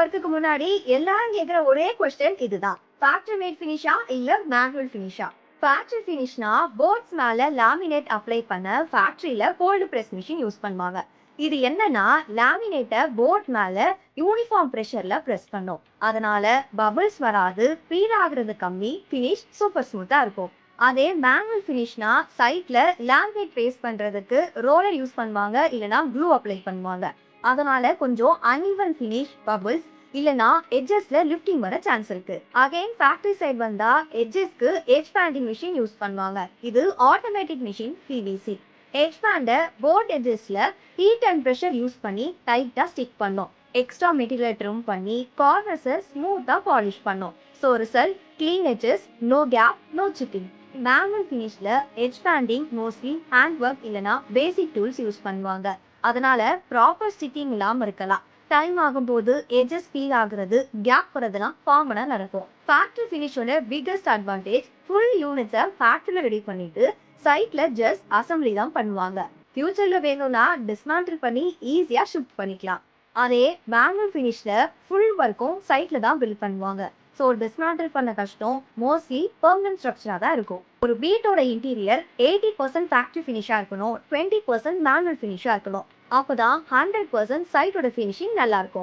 ஒர்க்குக்கு முன்னாடி எல்லாரும் கேக்குற ஒரே கொஸ்டின் இதுதான். ஃபேக்டரி மேட் ஃபினிஷா இல்ல மேனுவல் ஃபினிஷா? ஃபேக்டரி ஃபினிஷ்னா போர்ட்ஸ் மேல லாமினேட் அப்ளை பண்ண ஃபேக்டரியில கோல்டு பிரஸ் மிஷின் யூஸ் பண்ணுவாங்க. இது என்னன்னா லாமினேட்டை போர்ட் மேல யூனிஃபார்ம் பிரஷர்ல பிரஸ் பண்ணும். அதனால பபிள்ஸ் வராது, பீல் ஆகுறது கம்மி, ஃபினிஷ் சூப்பர் ஸ்மூத்தா இருக்கும். அதே மேனுவல் ஃபினிஷ்னா சைட்ல லாமினேட் பேஸ்ட் பண்றதுக்கு ரோலர் யூஸ் பண்ணுவாங்க, இல்லனா க்ளூ அப்ளை பண்ணுவாங்க. அதனால கொஞ்சம் அன்இவன் ஃபினிஷ், பபிள்ஸ் இல்லனா எட்ஜஸ்ல லிஃப்டிங் வர சான்ஸ் இருக்கு. அகைன் ஃபேக்டரி சைடு வந்தா எட்ஜஸ்க்கு எட்ஜ் பேண்டிங் மிஷின் யூஸ் பண்ணுவாங்க. இது ஆட்டோமேட்டிக் மிஷின் பிவிசி. எட்ஜ் பேண்டை போர்ட் எட்ஜஸ்ல ஹீட் அண்ட் ப்ரெஷர் யூஸ் பண்ணி டைட்டா ஸ்டிக் பண்ணும். எக்ஸ்ட்ரா மெட்டீரியல் ட்ரிம் பண்ணி கார்னர்ஸை ஸ்மூத்தா பாலிஷ் பண்ணும். So result clean edges, no gap, no chipping. Manual ஃபினிஷ்ல edge banding mostly hand work இல்லனா பேசிக் டூல்ஸ் யூஸ் பண்ணுவாங்க. அதனால ப்ராப்பர் ஸ்டிக்கிங் இல்லாம இருக்கலாம். டைம் ஆகும்போது எட்ஜஸ் பீல் ஆகுறது, கேப் வரதெல்லாம் காமனா நடக்கும். ஃபேக்டரி ஃபினிஷோட பிக்கஸ்ட் அட்வான்டேஜ் ஃபுல் யூனிட்ஸை ஃபேக்டரியில் ரெடி பண்ணிட்டு சைட்ல ஜஸ்ட் அசம்பிளி தான் பண்ணுவாங்க. ஃபியூச்சர்ல வேணும்னா டிஸ்மேண்டில் பண்ணி ஈஸியா ஷிஃப்ட் பண்ணிக்கலாம். அதே மேனுவல் ஃபினிஷ்ல ஃபுல் ஒர்க்கும் சைட்ல தான் பில்ட் பண்ணுவாங்க. ஸோ டிஸ்மேண்டில் பண்ண கஷ்டம், மோஸ்ட்லி பெர்மனன்ட் ஸ்ட்ரக்சரா தான் இருக்கும். ஒரு வீட்டோட இன்டீரியர் 80% ஃபேக்டரி ஃபினிஷா இருக்கணும், 20% மேனுவல் ஃபினிஷா இருக்கணும். அப்பதான் 100% சைட்டோட ஃபினிஷிங் நல்லா இருக்கும்.